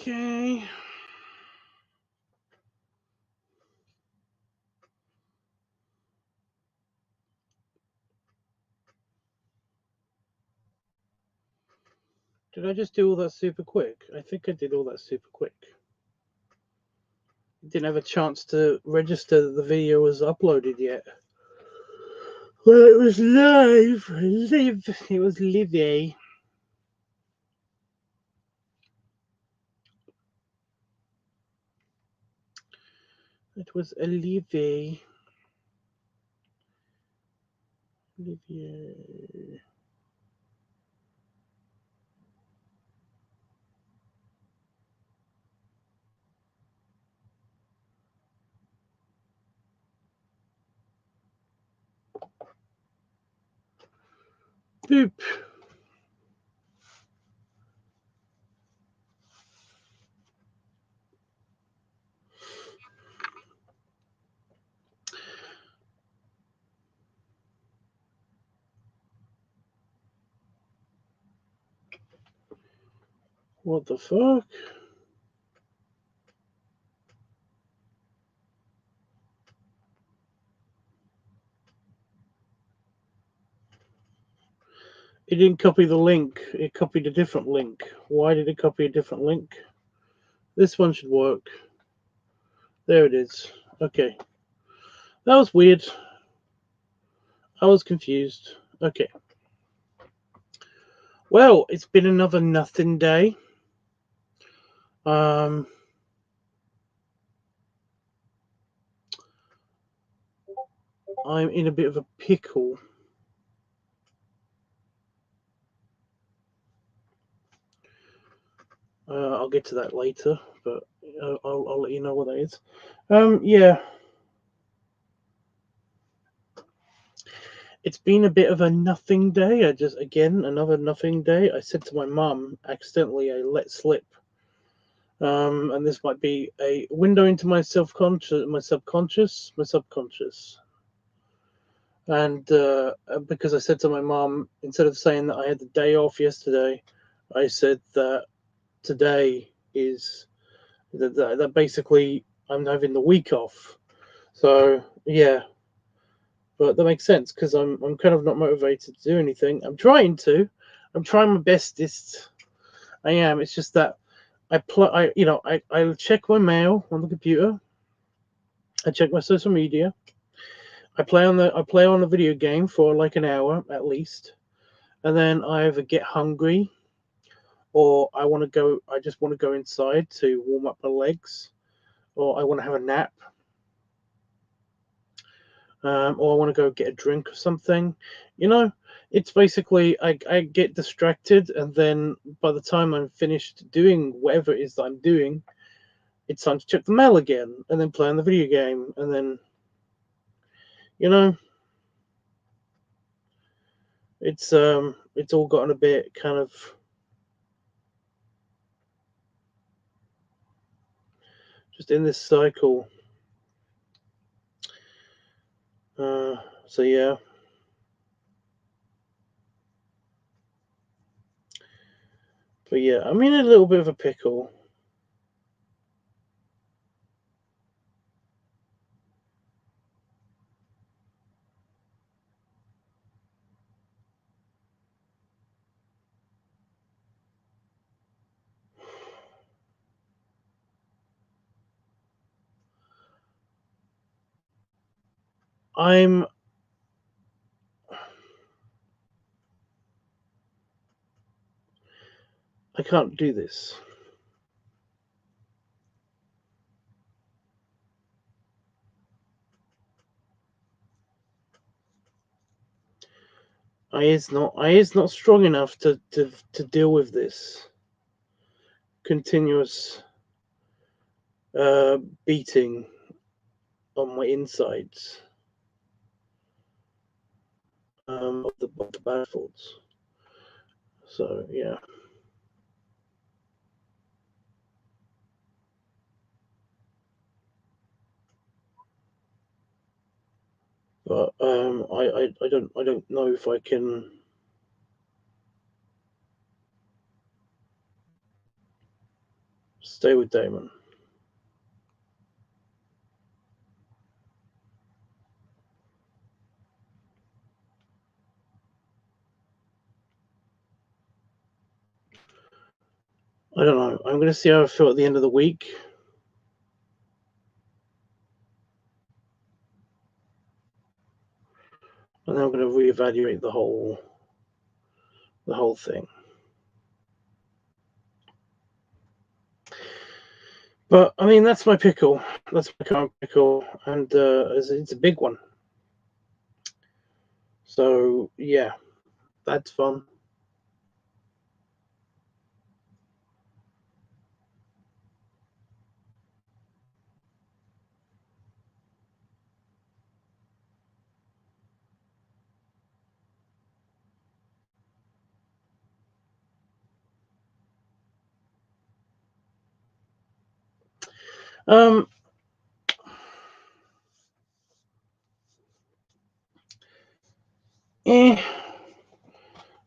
Okay. Did I just do all that super quick? I think I did all that super quick. Didn't have a chance to register that the video was uploaded yet. Well, it was live. It was livey. It was a livey. Olivier. Boop. What the fuck? It didn't copy the link. It copied a different link. Why did it copy a different link? This one should work. There it is. Okay. That was weird. I was confused. Okay. Well, it's been another nothing day. I'm in a bit of a pickle. I'll get to that later, but I'll let you know what that is. Yeah. It's been a bit of a nothing day. Another nothing day. I said to my mum, accidentally, I let slip. And this might be a window into my subconscious. And because I said to my mum, instead of saying that I had the day off yesterday, I said that today is that basically I'm having the week off. So yeah, but that makes sense because I'm kind of not motivated to do anything. I'm trying my bestest. I am. It's just that I check my mail on the computer. I check my social media. I play on a video game for like an hour at least, and then I either get hungry, or I just want to go inside to warm up my legs, or I want to have a nap, or I want to go get a drink or something. It's basically I get distracted, and then by the time I'm finished doing whatever it is that I'm doing, it's time to check the mail again, and then play on the video game, and then it's all gotten a bit kind of just in this cycle. So yeah. But yeah, I'm in a little bit of a pickle. I can't do this. I is not strong enough to deal with this continuous beating on my insides of the battlefields. So yeah. But I don't know if I can Stay with Damon. I don't know. I'm going to see how I feel at the end of the week. And then I'm going to reevaluate the whole thing. But I mean, that's my pickle. That's my current pickle, and it's a big one. So yeah, that's fun.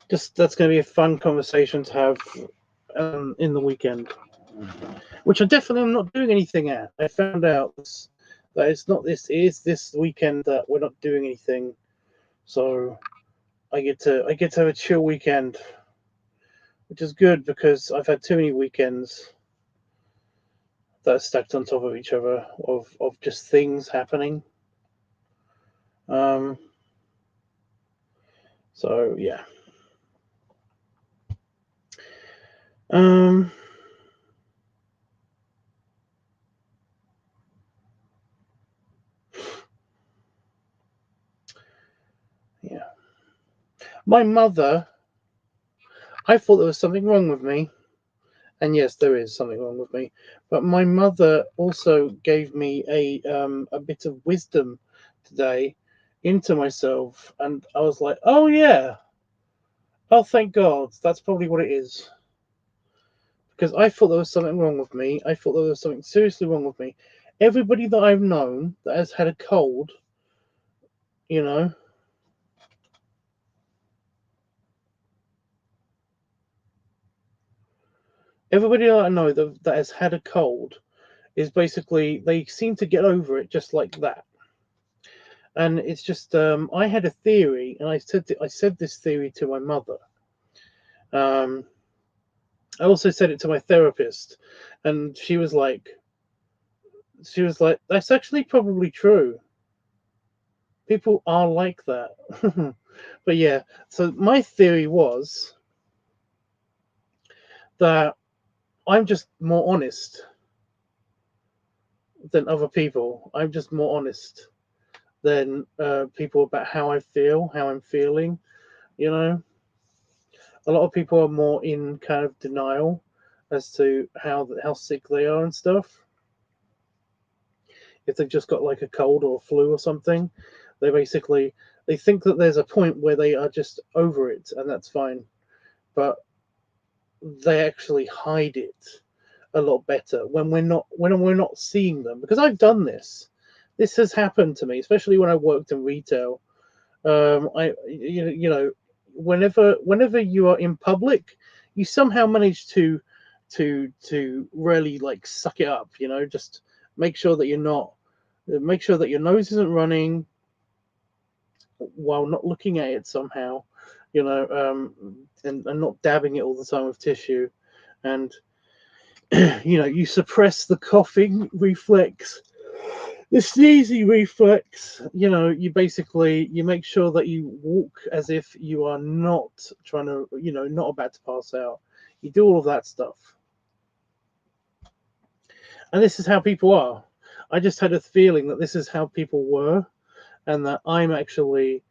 Just that's going to be a fun conversation to have in the weekend, which I definitely am not doing anything at. I found out that it's not this. It is this weekend that we're not doing anything, so I get to have a chill weekend, which is good because I've had too many weekends that are stacked on top of each other of just things happening. So yeah. Yeah. My mother, I thought there was something wrong with me. And yes, there is something wrong with me. But my mother also gave me a bit of wisdom today into myself, and I was like, "Oh yeah, oh thank God, that's probably what it is." Because I thought there was something wrong with me. I thought there was something seriously wrong with me. Everybody that I've known that has had a cold, you know, everybody that I know that has had a cold is basically they seem to get over it just like that. And it's just I had a theory, and I said this theory to my mother. I also said it to my therapist, and she was like, "That's actually probably true. People are like that." But yeah, so my theory was that I'm just more honest than other people. I'm just more honest than people about how I feel, how I'm feeling. You know, a lot of people are more in kind of denial as to how sick they are and stuff. If they've just got like a cold or a flu or something, they think that there's a point where they are just over it, and that's fine. But they actually hide it a lot better when we're not seeing them. Because I've done this. This has happened to me, especially when I worked in retail. Whenever you are in public, you somehow manage to really like suck it up. Just make sure that your nose isn't running while not looking at it somehow. And not dabbing it all the time with tissue, and you suppress the coughing reflex, the sneezing reflex. You make sure that you walk as if you are not trying to, not about to pass out. You do all of that stuff. And this is how people are. I just had a feeling that this is how people were, and that I'm actually,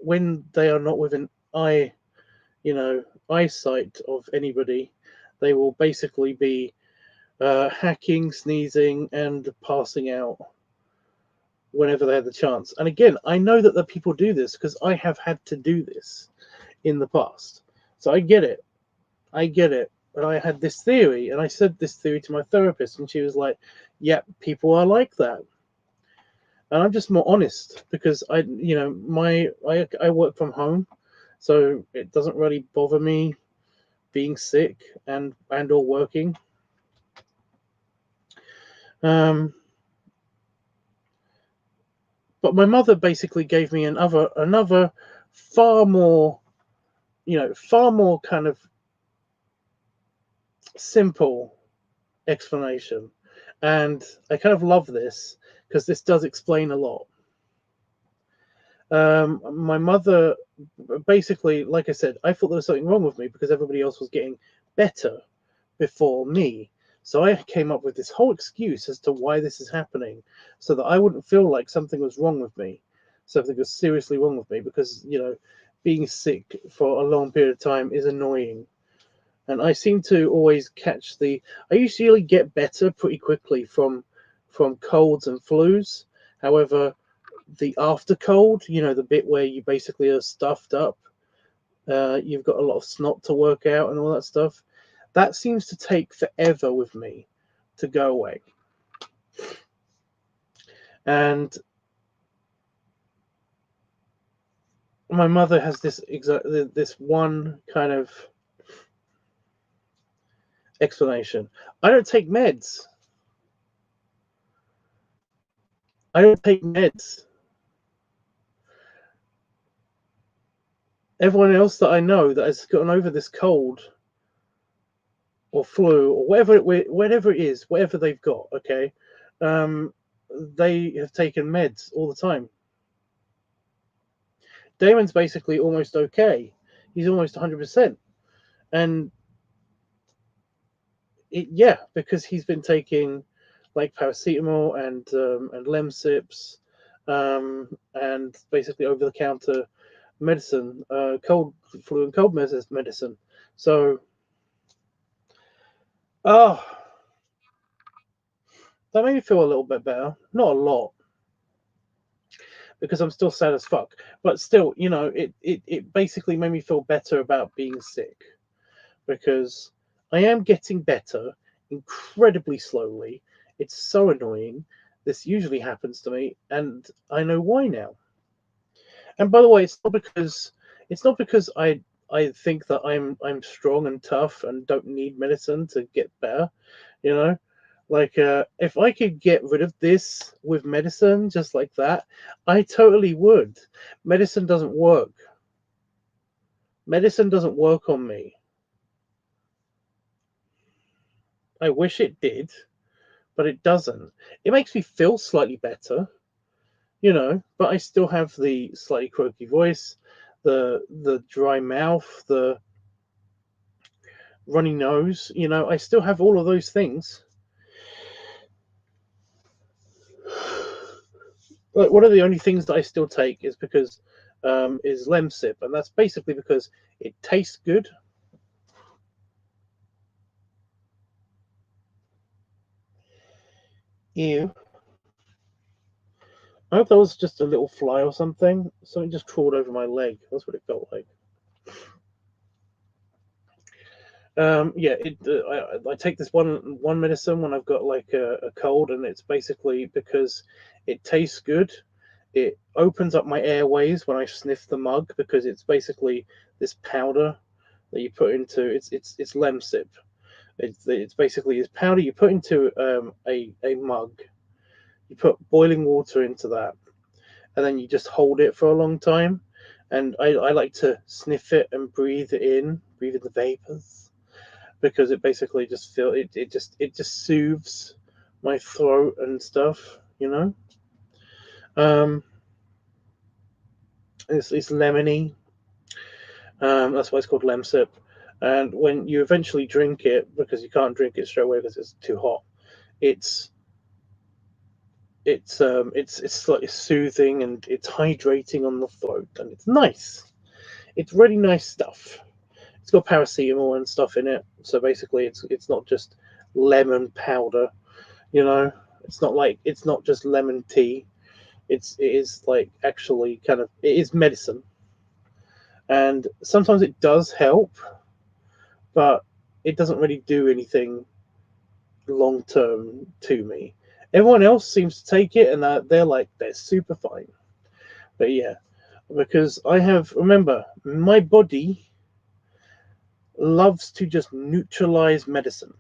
when they are not within eyesight of anybody, they will basically be hacking, sneezing, and passing out whenever they have the chance. And again, I know that the people do this because I have had to do this in the past. So I get it. But I had this theory, and I said this theory to my therapist, and she was like, "Yeah, people are like that." And I'm just more honest because I work from home, so it doesn't really bother me being sick and or working. But my mother basically gave me another far more, far more kind of simple explanation. And I kind of love this because this does explain a lot. My mother, basically, like I said, I thought there was something wrong with me because everybody else was getting better before me. So I came up with this whole excuse as to why this is happening, so that I wouldn't feel like something was wrong with me, something was seriously wrong with me, because, being sick for a long period of time is annoying. And I seem to always I usually get better pretty quickly from colds and flus. However, the after cold, the bit where you basically are stuffed up, you've got a lot of snot to work out and all that stuff, that seems to take forever with me to go away. And my mother has this one kind of explanation. I don't take meds. Everyone else that I know that has gotten over this cold or flu or whatever it is, whatever they've got, okay, they have taken meds all the time. Damon's basically almost okay. He's almost 100%. And because he's been taking like paracetamol and Lemsips, and basically over-the-counter medicine, cold flu and cold medicine. So, that made me feel a little bit better. Not a lot, because I'm still sad as fuck. But still, it basically made me feel better about being sick, because I am getting better incredibly slowly. It's so annoying. This usually happens to me, and I know why now. And by the way, it's not because I think that I'm strong and tough and don't need medicine to get better. Like, if I could get rid of this with medicine just like that, I totally would. Medicine doesn't work. Medicine doesn't work on me. I wish it did, but it doesn't. It makes me feel slightly better, but I still have the slightly croaky voice, the dry mouth, the runny nose. I still have all of those things. Like, one of the only things that I still take is because is Lemsip, and that's basically because it tastes good. Ew. I hope that was just a little fly or something. Something just crawled over my leg. That's what it felt like. I take this one medicine when I've got like a cold, and it's basically because it tastes good. It opens up my airways when I sniff the mug, because it's basically this powder that you put into it's Lemsip. It's basically this powder you put into a mug. You put boiling water into that, and then you just hold it for a long time. And I like to sniff it and breathe in the vapors, because it basically just it just soothes my throat and stuff. It's lemony. That's why it's called Lemsip. And when you eventually drink it, because you can't drink it straight away because it's too hot, it's slightly soothing, and it's hydrating on the throat, and it's nice. It's really nice stuff. It's got paracetamol and stuff in it, so basically it's not just lemon powder. It's not just lemon tea. It is like actually it is medicine, and sometimes it does help, but it doesn't really do anything long term to me. Everyone else seems to take it, and they're super fine. But yeah, because remember, my body loves to just neutralize medicine.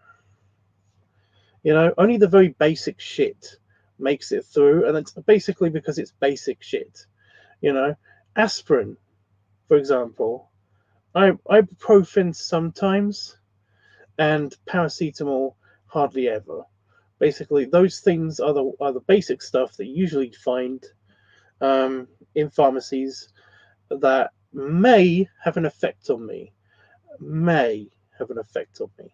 You know, only the very basic shit makes it through, and it's basically because it's basic shit. You know, aspirin, for example, ibuprofen sometimes, and paracetamol hardly ever. Basically, those things are the basic stuff that you usually find in pharmacies that may have an effect on me. May have an effect on me.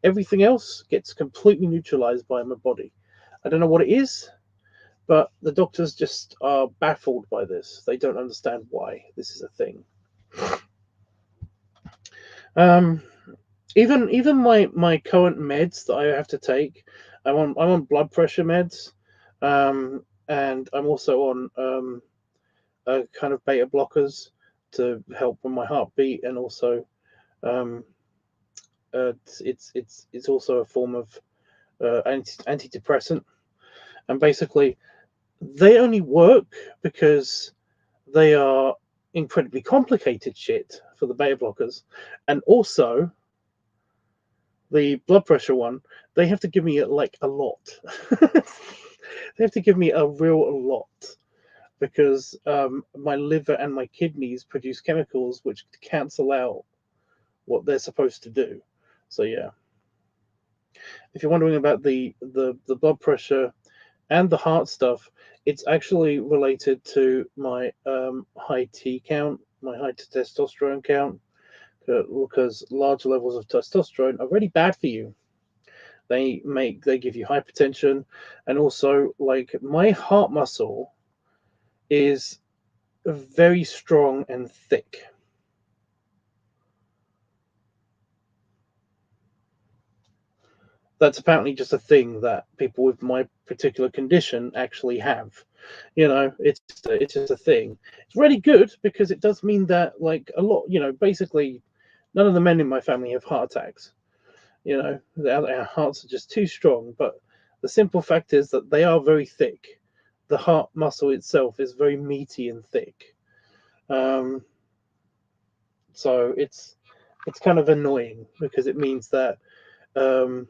Everything else gets completely neutralized by my body. I don't know what it is, but the doctors just are baffled by this. They don't understand why this is a thing. Um, even my current meds that I have to take, I'm on blood pressure meds, and I'm also on a kind of beta blockers to help with my heartbeat, and also um, it's also a form of antidepressant, and basically they only work because they are incredibly complicated shit for the beta blockers, and also the blood pressure one, they have to give me like a lot. They have to give me a real lot because my liver and my kidneys produce chemicals which cancel out what they're supposed to do. So yeah, if you're wondering about the blood pressure and the heart stuff, it's actually related to my high T count, my high testosterone count, because large levels of testosterone are really bad for you. They give you hypertension, and also like my heart muscle is very strong and thick. That's apparently just a thing that people with my particular condition actually have. You know, it's just a thing. It's really good because it does mean that like a lot, you know, basically none of the men in my family have heart attacks. You know, their hearts are just too strong. But the simple fact is that they are very thick. The heart muscle itself is very meaty and thick. Um, so it's kind of annoying because it means that um,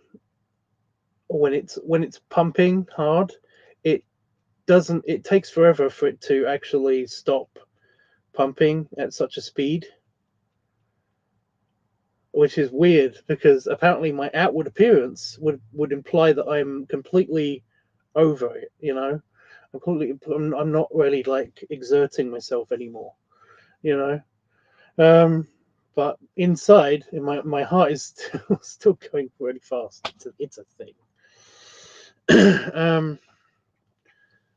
when it's pumping hard, it doesn't. It takes forever for it to actually stop pumping at such a speed, which is weird because apparently my outward appearance would imply that I'm completely over it. You know, I'm not really like exerting myself anymore. You know, but inside, my heart is still going really fast. It's a thing.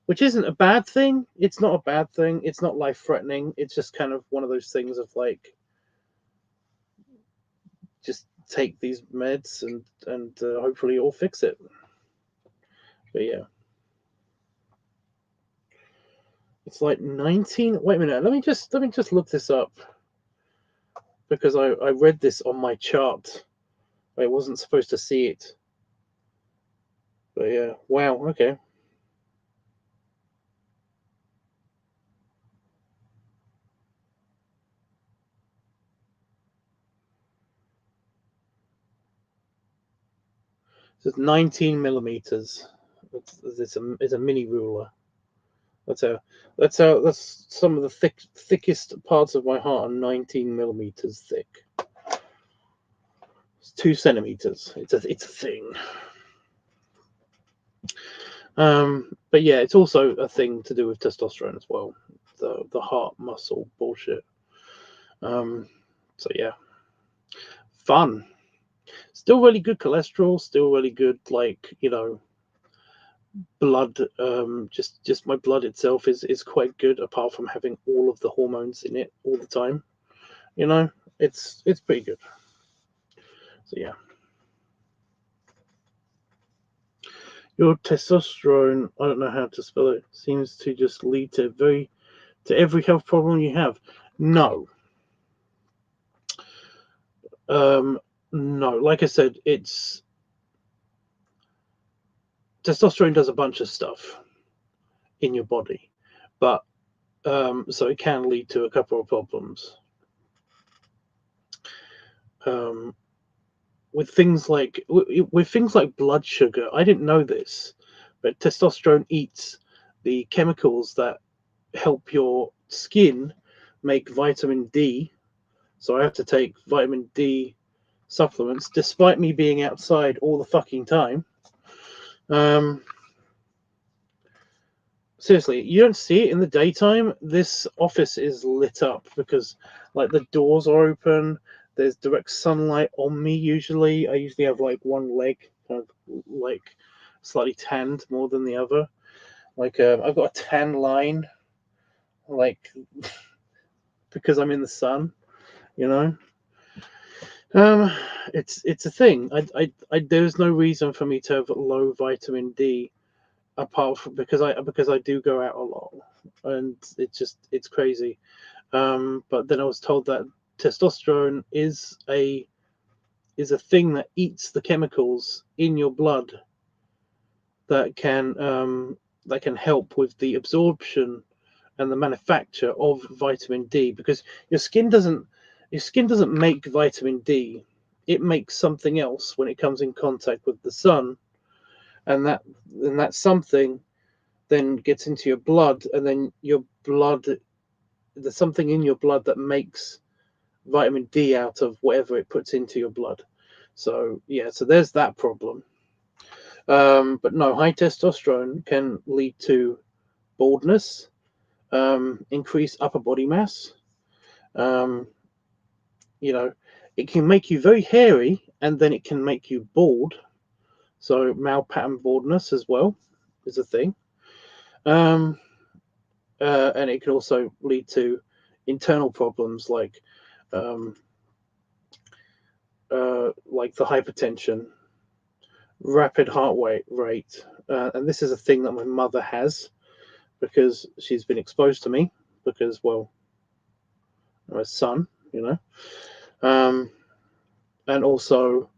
Which isn't a bad thing. It's not a bad thing. It's not life threatening. It's just kind of one of those things of like, just take these meds and hopefully it'll fix it. But yeah, it's like 19. Wait a minute. Let me just look this up because I read this on my chart. I wasn't supposed to see it. But yeah, wow. Okay. So it's 19 millimeters. It's a mini ruler. That's some of the thickest parts of my heart are 19 millimeters thick. It's 2 centimeters. It's a thing. But yeah, it's also a thing to do with testosterone as well. The heart muscle bullshit. So yeah, fun. Still really good cholesterol. Still really good, like, you know, blood. Just my blood itself is quite good. Apart from having all of the hormones in it all the time, you know, it's pretty good. So yeah. Your testosterone, I don't know how to spell it, seems to just lead to every health problem you have. No. No. Like I said, it's testosterone does a bunch of stuff in your body, but so it can lead to a couple of problems. with things like blood sugar. I didn't know this, but testosterone eats the chemicals that help your skin make vitamin D. So I have to take vitamin D supplements, despite me being outside all the fucking time. Seriously, you don't see it in the daytime. This office is lit up because, like, the doors are open. There's direct sunlight on me. Usually, I usually have like one leg kind of like slightly tanned more than the other. Like, I've got a tan line, like, because I'm in the sun. You know, it's a thing. There's no reason for me to have low vitamin D apart from because I do go out a lot, and it's crazy. But then I was told that testosterone is a thing that eats the chemicals in your blood that can help with the absorption and the manufacture of vitamin D, because your skin doesn't make vitamin D. It makes something else when it comes in contact with the sun, and that something then gets into your blood, and then your blood, there's something in your blood that makes vitamin D out of whatever it puts into your blood. So yeah, so there's that problem. But no, high testosterone can lead to baldness, increase upper body mass. You know, it can make you very hairy, and then it can make you bald. So male pattern baldness as well is a thing. And it can also lead to internal problems like the hypertension, rapid heart rate, and this is a thing that my mother has because she's been exposed to me because, well, I'm a son, and also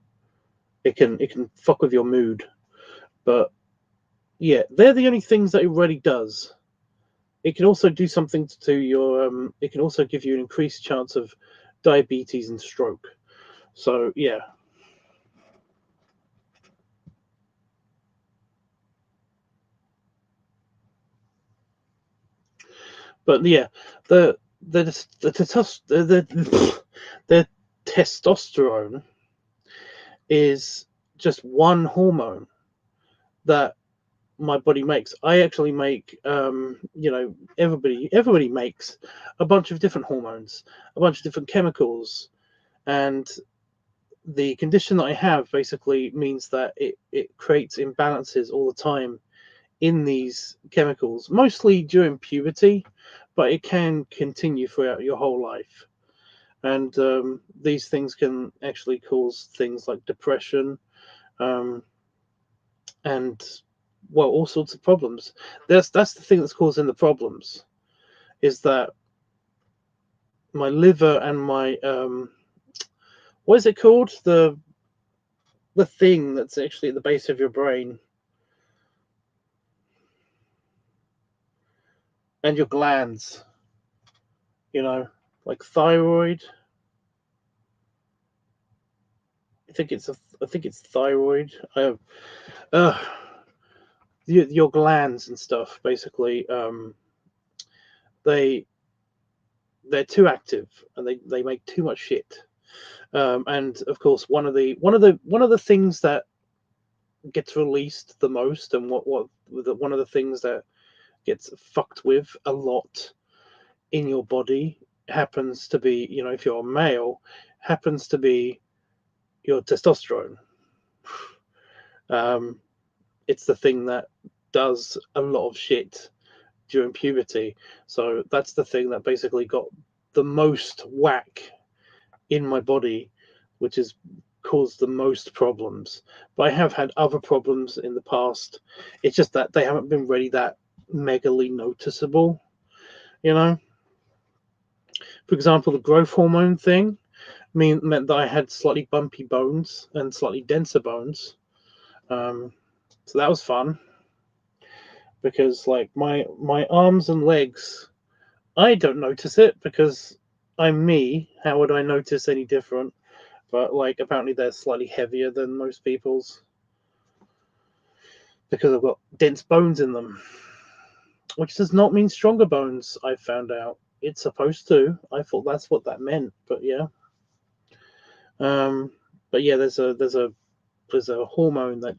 it can fuck with your mood, but yeah, they're the only things that it really does. It can also do something to your it can also give you an increased chance of diabetes and stroke. So yeah. But yeah, the testosterone is just one hormone that my body makes. I actually make, everybody makes a bunch of different hormones, a bunch of different chemicals, and the condition that I have basically means that it creates imbalances all the time in these chemicals, mostly during puberty, but it can continue throughout your whole life. And these things can actually cause things like depression, and well, all sorts of problems. That's the thing that's causing the problems, is that my liver and my what is it called, the thing that's actually at the base of your brain, and your glands, like thyroid. I think it's thyroid. Your glands and stuff, basically, they're too active, and they make too much shit. And of course, one of the things that gets released the most, and one of the things that gets fucked with a lot in your body happens to be, if you're a male, happens to be your testosterone. It's the thing that does a lot of shit during puberty. So that's the thing that basically got the most whack in my body, which has caused the most problems. But I have had other problems in the past. It's just that they haven't been really that megally noticeable, For example, the growth hormone thing meant that I had slightly bumpy bones and slightly denser bones. So that was fun, because like my arms and legs, I don't notice it because I'm me. How would I notice any different? but like apparently they're slightly heavier than most people's because I've got dense bones in them, which does not mean stronger bones. I found out it's supposed to. I thought that's what that meant, but yeah. But yeah, there's a hormone that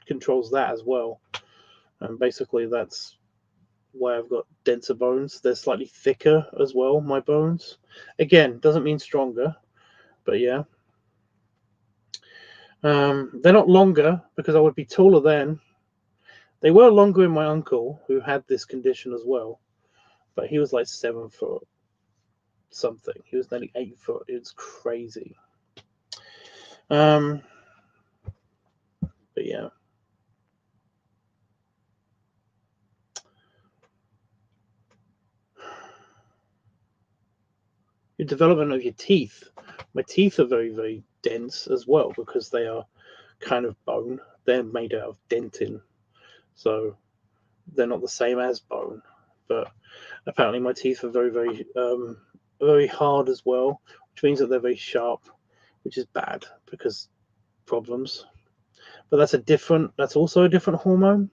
controls that as well, and basically that's why I've got denser bones. They're slightly thicker as well. My bones, again, doesn't mean stronger, but yeah. They're not longer because I would be taller then. They were longer in my uncle who had this condition as well, but he was like 7 foot something. He was nearly 8 foot. It's crazy. But yeah. Your development of your teeth. My teeth are very, very dense as well because they are kind of bone. They're made out of dentin, so they're not the same as bone. But apparently, my teeth are very, very, very hard as well, which means that they're very sharp, which is bad because problems. But that's also a different hormone.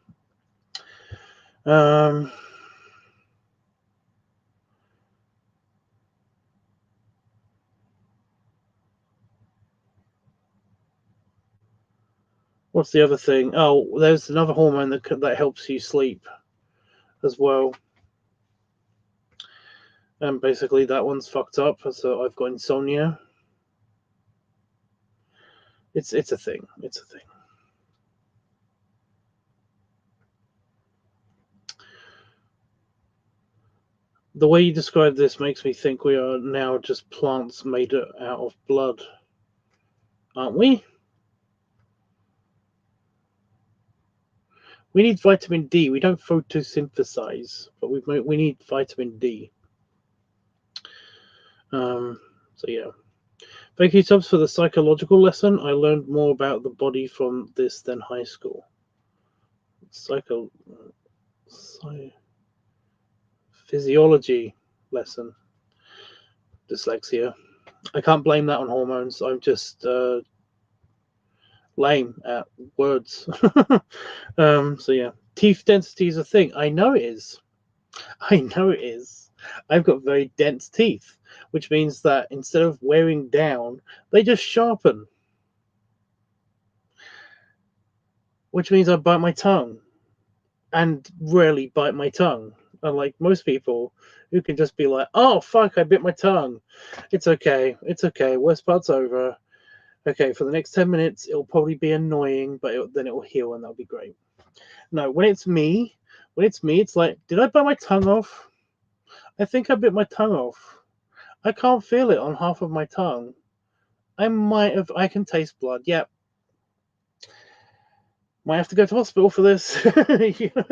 What's the other thing? Oh, there's another hormone that helps you sleep as well. And basically that one's fucked up, so I've got insomnia. It's a thing. It's a thing. The way you describe this makes me think we are now just plants made out of blood, aren't we? We need vitamin D. We don't photosynthesize, but we need vitamin D. So yeah. Thank you, Tubbs, for the psychological lesson. I learned more about the body from this than high school. Physiology lesson. Dyslexia. I can't blame that on hormones. I'm just lame at words. So yeah, teeth density is a thing. I know it is. I've got very dense teeth, which means that instead of wearing down, they just sharpen. Which means I bite my tongue, and rarely bite my tongue. Unlike most people who can just be like, "Oh fuck, I bit my tongue. It's okay. It's okay. Worst part's over. Okay, for the next 10 minutes, it'll probably be annoying, but then it will heal, and that'll be great." No, when it's me, it's like, did I bite my tongue off? I think I bit my tongue off. I can't feel it on half of my tongue. I can taste blood. Yep. Might have to go to hospital for this. You know?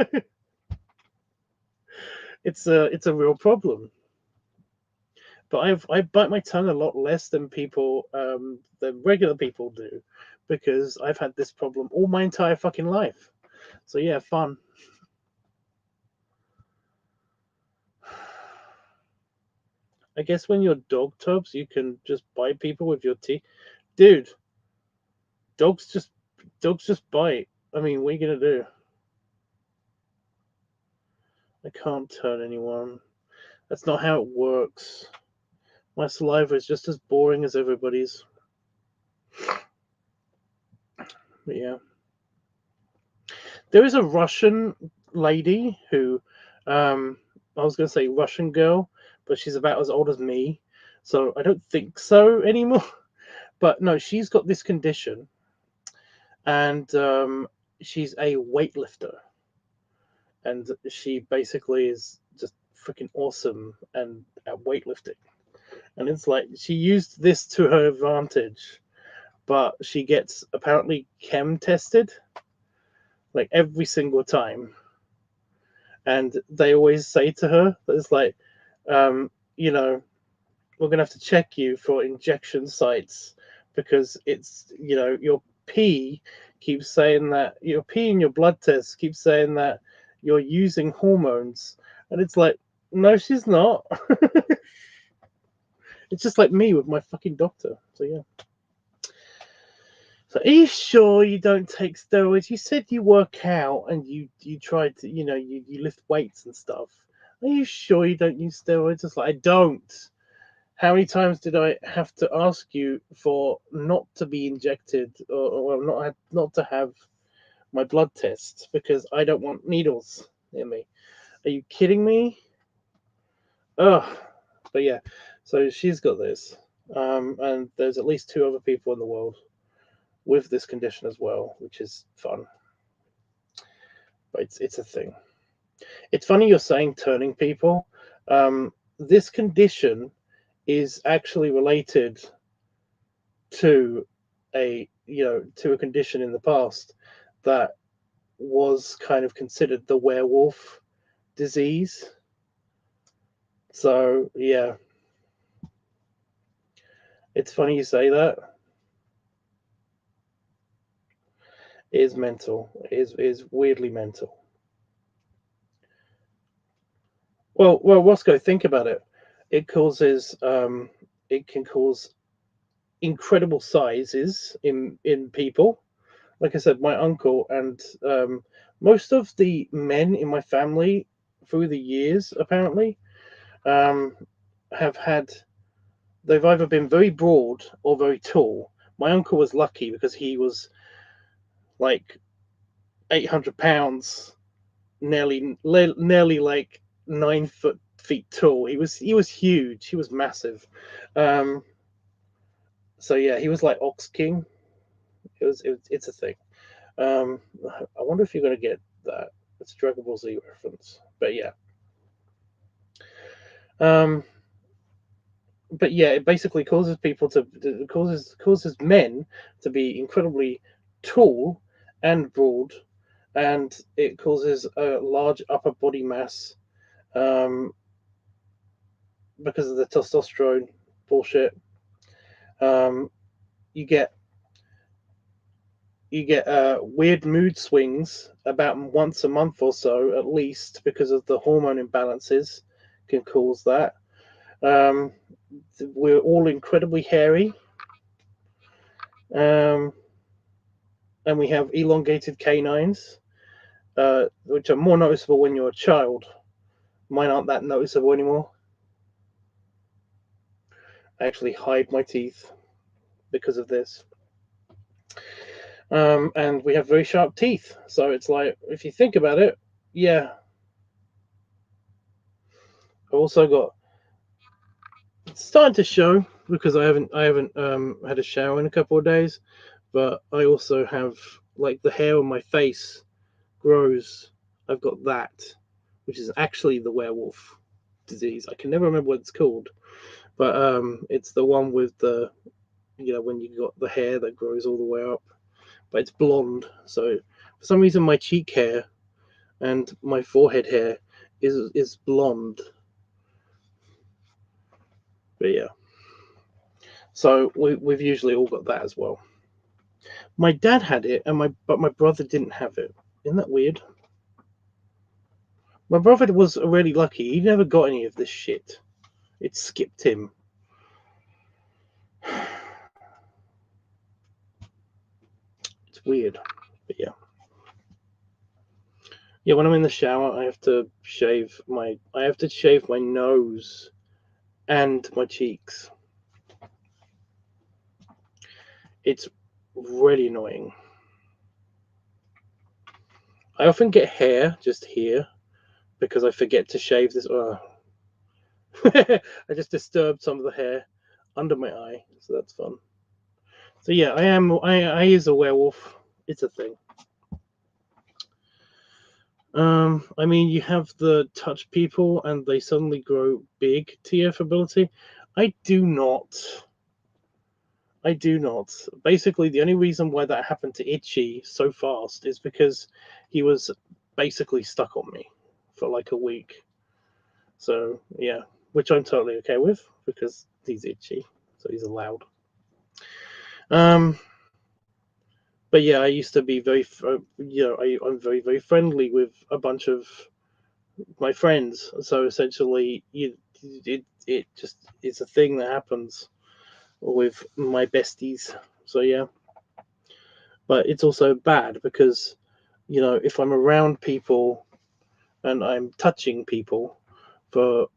It's a real problem. But I bite my tongue a lot less than than regular people do, because I've had this problem all my entire fucking life. So yeah, fun. I guess when you're dog tubs, you can just bite people with your teeth. Dude, dogs just bite. I mean, what are you gonna do? I can't turn anyone. That's not how it works. My saliva is just as boring as everybody's. But yeah. There is a Russian lady who, I was going to say Russian girl, but she's about as old as me. So I don't think so anymore. But no, she's got this condition, and she's a weightlifter. And she basically is just freaking awesome and at weightlifting. And it's like she used this to her advantage, but she gets apparently chem tested like every single time. And they always say to her that it's like, you know, we're going to have to check you for injection sites because it's, your pee keeps saying that your pee in your blood tests keeps saying that you're using hormones. And it's like, no, she's not. It's just like me with my fucking doctor. So yeah. So, are you sure you don't take steroids? You said you work out and you tried to, you lift weights and stuff. Are you sure you don't use steroids? It's like, I don't. How many times did I have to ask you for not to be injected or not to have my blood tests because I don't want needles in me? Are you kidding me? Ugh. But yeah, so she's got this, and there's at least 2 other people in the world with this condition as well, which is fun. But it's a thing. It's funny you're saying turning people. This condition is actually related to a condition in the past that was kind of considered the werewolf disease. So yeah, it's funny you say that. It is mental. It is weirdly mental. Well, Roscoe, think about it. It causes it can cause incredible sizes in people. Like I said, my uncle and most of the men in my family through the years apparently um, have had. They've either been very broad or very tall. My uncle was lucky because he was like 800 pounds, nearly like 9 feet tall. He was huge. He was massive. Um, so yeah, he was like Ox King. It's a thing. Um, I wonder if you're gonna get that. It's a Dragon Ball Z reference, but yeah. Um, but yeah, it basically causes people to causes men to be incredibly tall and broad, and it causes a large upper body mass because of the testosterone bullshit. Um, you get weird mood swings about once a month or so at least because of the hormone imbalances can cause that. Um, we're all incredibly hairy, and we have elongated canines, which are more noticeable when you're a child. Mine aren't that noticeable anymore. I actually hide my teeth because of this. And we have very sharp teeth. So it's like, if you think about it, yeah. I've also got, it's starting to show because I haven't had a shower in a couple of days, but I also have like the hair on my face grows. I've got that, which is actually the werewolf disease. I can never remember what it's called, but it's the one with the when you got the hair that grows all the way up, but it's blonde. So for some reason, my cheek hair and my forehead hair is blonde. But yeah, so we've usually all got that as well. My dad had it, but my brother didn't have it. Isn't that weird? My brother was really lucky. He never got any of this shit. It skipped him. It's weird, but yeah. Yeah, when I'm in the shower, I have to shave my nose and my cheeks. It's really annoying. I often get hair just here because I forget to shave this. I just disturbed some of the hair under my eye, so that's fun. So yeah, I is a werewolf. It's a thing. I mean, you have the touch people and they suddenly grow big TF ability. I do not. I do not. Basically, the only reason why that happened to Itchy so fast is because he was basically stuck on me for like a week. So yeah, which I'm totally okay with because he's Itchy, so he's allowed. Um, but yeah, I used to be very, I'm very very friendly with a bunch of my friends. So essentially, it just is a thing that happens with my besties. So yeah. but it's also bad because, if I'm around people and I'm touching people for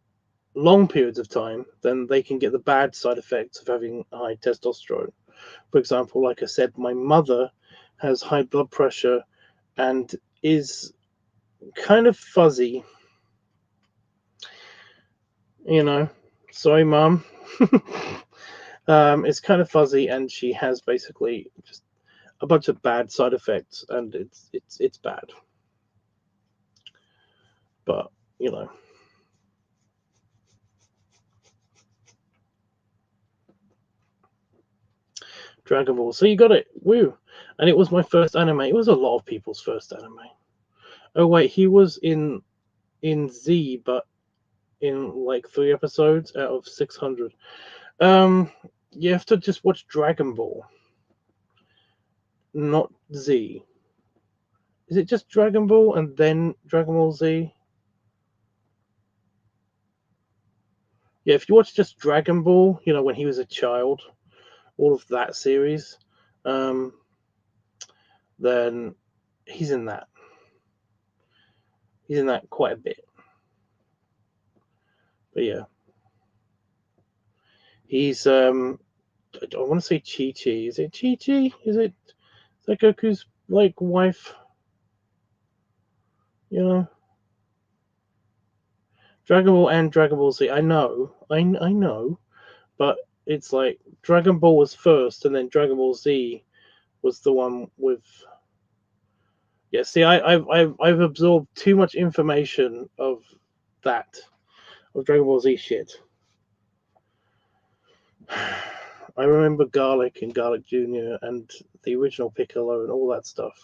long periods of time, then they can get the bad side effects of having high testosterone. For example, like I said, my mother has high blood pressure and is kind of fuzzy. Sorry, Mom. It's kind of fuzzy, and she has basically just a bunch of bad side effects, and it's bad. But Dragon Ball. So you got it. Woo! And it was my first anime. It was a lot of people's first anime. Oh wait, he was in Z, but in like 3 episodes out of 600. You have to just watch Dragon Ball, not Z. Is it just Dragon Ball and then Dragon Ball Z? Yeah, if you watch just Dragon Ball, when he was a child, all of that series, then he's in that. He's in that quite a bit. But yeah. He's I want to say Chi Chi. Is it Chi Chi? Is that Goku's like wife? Dragon Ball and Dragon Ball Z. I know, but it's like Dragon Ball was first, and then Dragon Ball Z was the one with. Yeah, see, I've absorbed too much information of Dragon Ball Z shit. I remember Garlic and Garlic Jr. and the original Piccolo and all that stuff.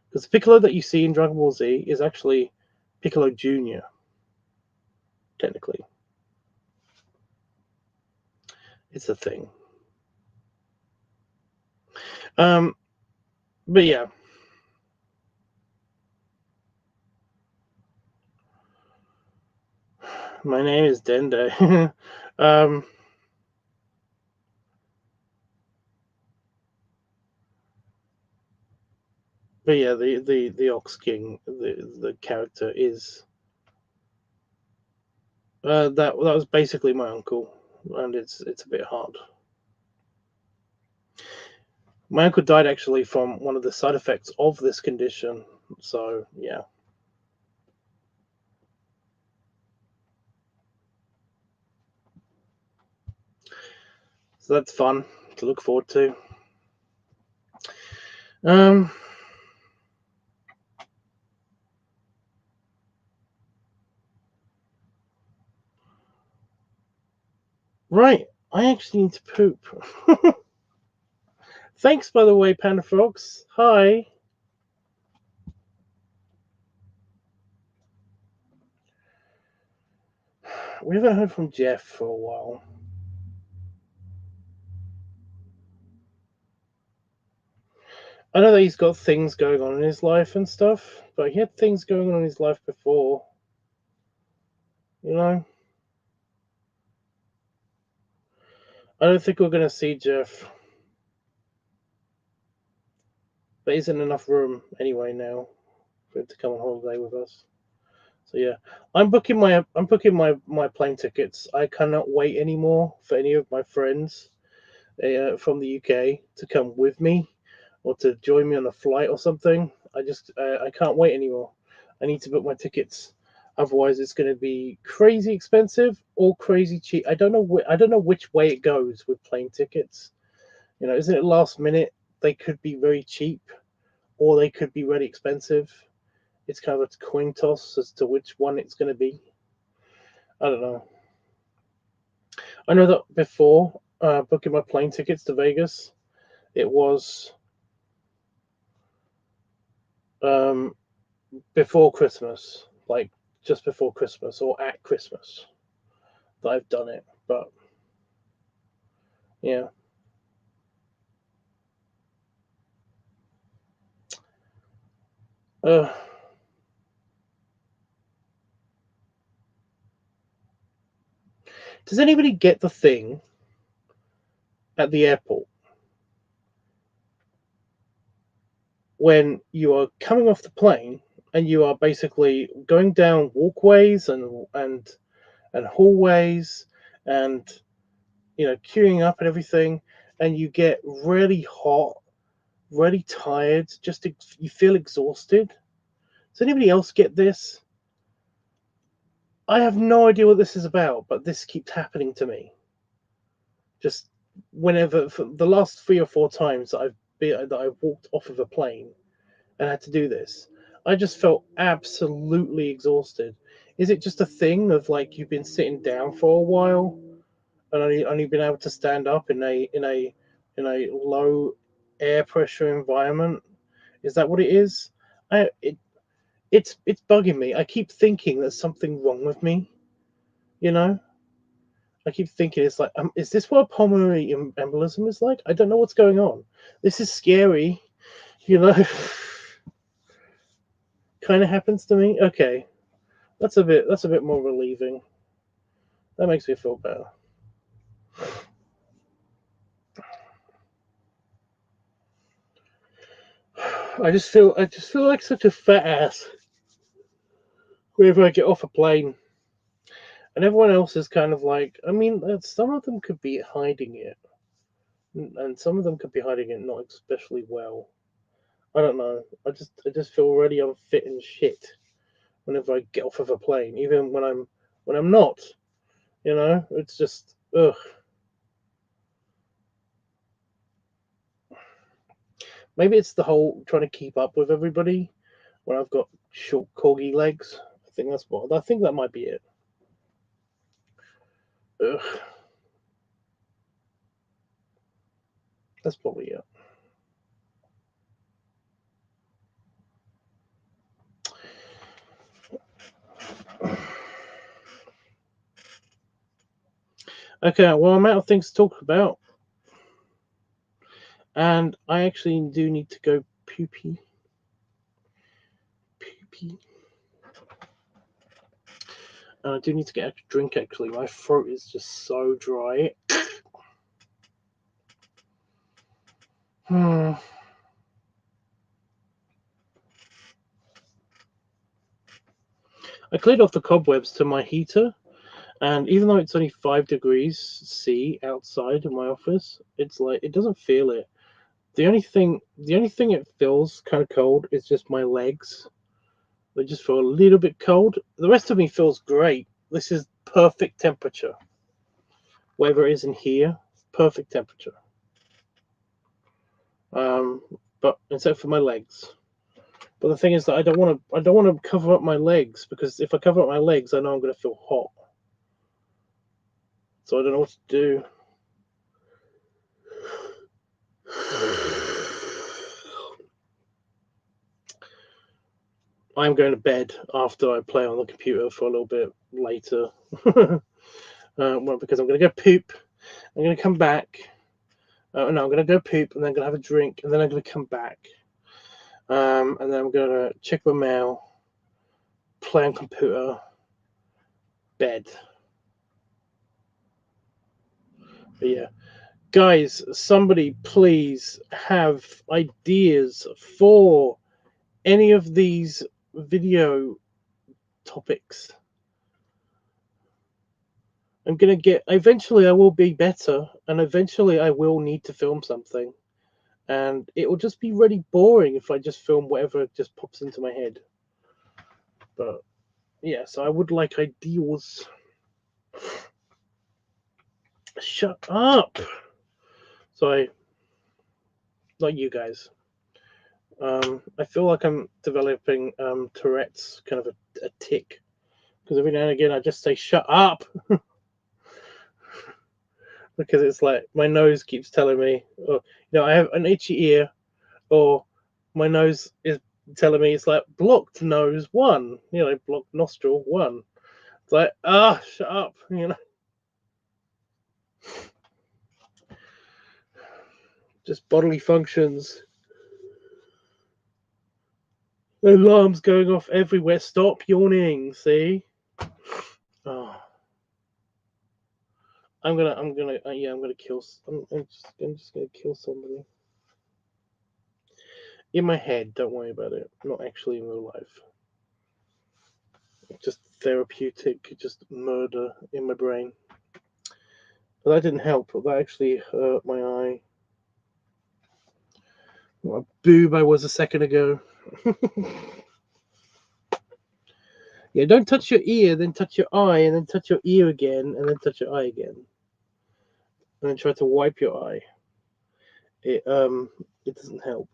Because the Piccolo that you see in Dragon Ball Z is actually Piccolo Jr., technically. It's a thing. But yeah. My name is Dende. But yeah, the Ox King, the character is that was basically my uncle, and it's a bit hard. My uncle died actually from one of the side effects of this condition, so yeah. So that's fun to look forward to. Right, I actually need to poop. Thanks, by the way, Panda Frogs. Hi. We haven't heard from Jeff for a while. I know that he's got things going on in his life and stuff, but he had things going on in his life before. I don't think we're going to see Jeff. There isn't enough room anyway now for him to come on holiday with us. So yeah, I'm booking my plane tickets. I cannot wait anymore for any of my friends from the UK to come with me or to join me on a flight or something. I can't wait anymore. I need to book my tickets. Otherwise, it's going to be crazy expensive or crazy cheap. I don't know which way it goes with plane tickets. Isn't it last minute? They could be very cheap, or they could be really expensive. It's kind of a coin toss as to which one it's going to be. I don't know. I know that before booking my plane tickets to Vegas, it was before Christmas, like just before Christmas or at Christmas, that I've done it. But yeah. Does anybody get the thing at the airport when you are coming off the plane and you are basically going down walkways and hallways and queuing up and everything, and you get really hot, really tired, just you feel exhausted. Does anybody else get this? I have no idea what this is about, but this keeps happening to me. Just whenever, for the last 3 or 4 times that I've walked off of a plane and had to do this, I just felt absolutely exhausted. Is it just a thing of like you've been sitting down for a while and only been able to stand up in a low air pressure environment? Is that what it is? It's bugging me. I keep thinking there's something wrong with me. You know, I keep thinking it's like, is this what a pulmonary embolism is like? I don't know what's going on. This is scary. You know, kind of happens to me. Okay, that's a bit more relieving. That makes me feel better. I just feel like such a fat ass whenever I get off a plane. And everyone else is kind of like, I mean, some of them could be hiding it, and some of them could be hiding it not especially well. I don't know. I just feel really unfit and shit whenever I get off of a plane, even when I'm not. It's just ugh. Maybe it's the whole trying to keep up with everybody when I've got short corgi legs. I think that might be it. Ugh. That's probably it. Okay, well, I'm out of things to talk about, and I actually do need to go poopy. I do need to get a drink. Actually, my throat is just so dry. I cleared off the cobwebs to my heater, and even though it's only 5 degrees C outside of my office, it's like it doesn't feel it. The only thing it feels kind of cold is just my legs. They just feel a little bit cold. The rest of me feels great. This is perfect temperature. Whatever it is in here, perfect temperature. But except for my legs. But the thing is that I don't want to cover up my legs, because if I cover up my legs, I know I'm going to feel hot. So I don't know what to do. I'm going to bed after I play on the computer for a little bit later. Well, because I'm going to go poop. I'm going to come back. No, I'm going to go poop, and then I'm going to have a drink, and then I'm going to come back. And then I'm going to check my mail, play on computer, bed. But yeah. Guys, somebody please have ideas for any of these video topics. Eventually I will be better, and eventually I will need to film something. And it will just be really boring if I just film whatever just pops into my head. But yeah, so I would like ideas. Shut up. Sorry. Not you guys. I feel like I'm developing Tourette's, kind of a tick. Because every now and again I just say, shut up. Because it's like my nose keeps telling me, I have an itchy ear, or my nose is telling me it's like blocked nose 1, blocked nostril 1. It's like, shut up, just bodily functions. Alarms going off everywhere. Stop yawning. See? Oh. I'm gonna kill. I'm just gonna kill somebody. In my head, don't worry about it. Not actually in real life. Just therapeutic, just murder in my brain. But that didn't help. That actually hurt my eye. What a boob I was a second ago. Yeah, don't touch your ear, then touch your eye, and then touch your ear again, and then touch your eye again. And then try to wipe your eye. It doesn't help.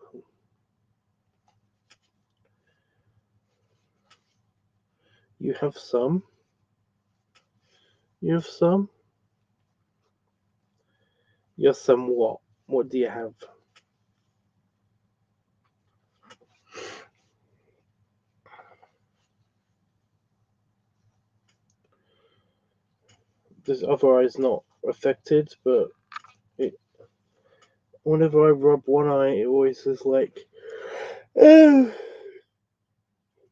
You have some? You have some? You have some what? What do you have? This other eye is not affected, but whenever I rub one eye, it always is like, oh,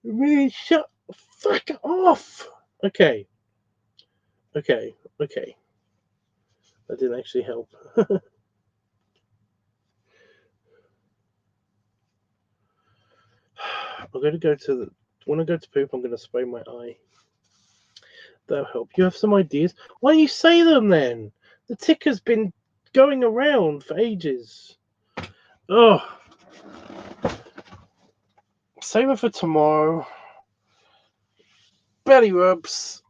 really, shut the fuck off. Okay. That didn't actually help. I'm gonna go to the. When I go to poop, I'm gonna spray my eye. That'll help. You have some ideas? Why don't you say them then? The ticker's been going around for ages. Oh, save it for tomorrow. Belly rubs.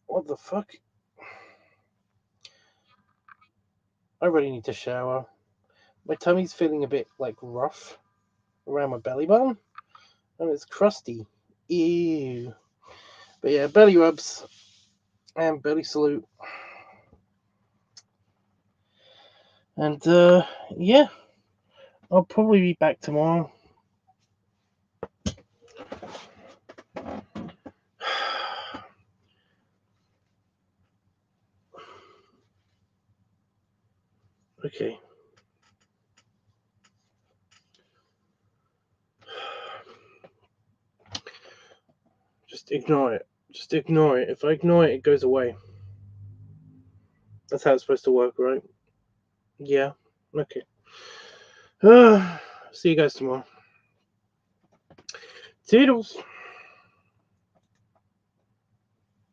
What the fuck? I really need to shower. My tummy's feeling a bit like rough around my belly button, and it's crusty. Ew. But yeah, belly rubs and belly salute. And yeah, I'll probably be back tomorrow. Okay. Just ignore it. Just ignore it. If I ignore it, it goes away. That's how it's supposed to work, right? Yeah. Okay. See you guys tomorrow. Toodles.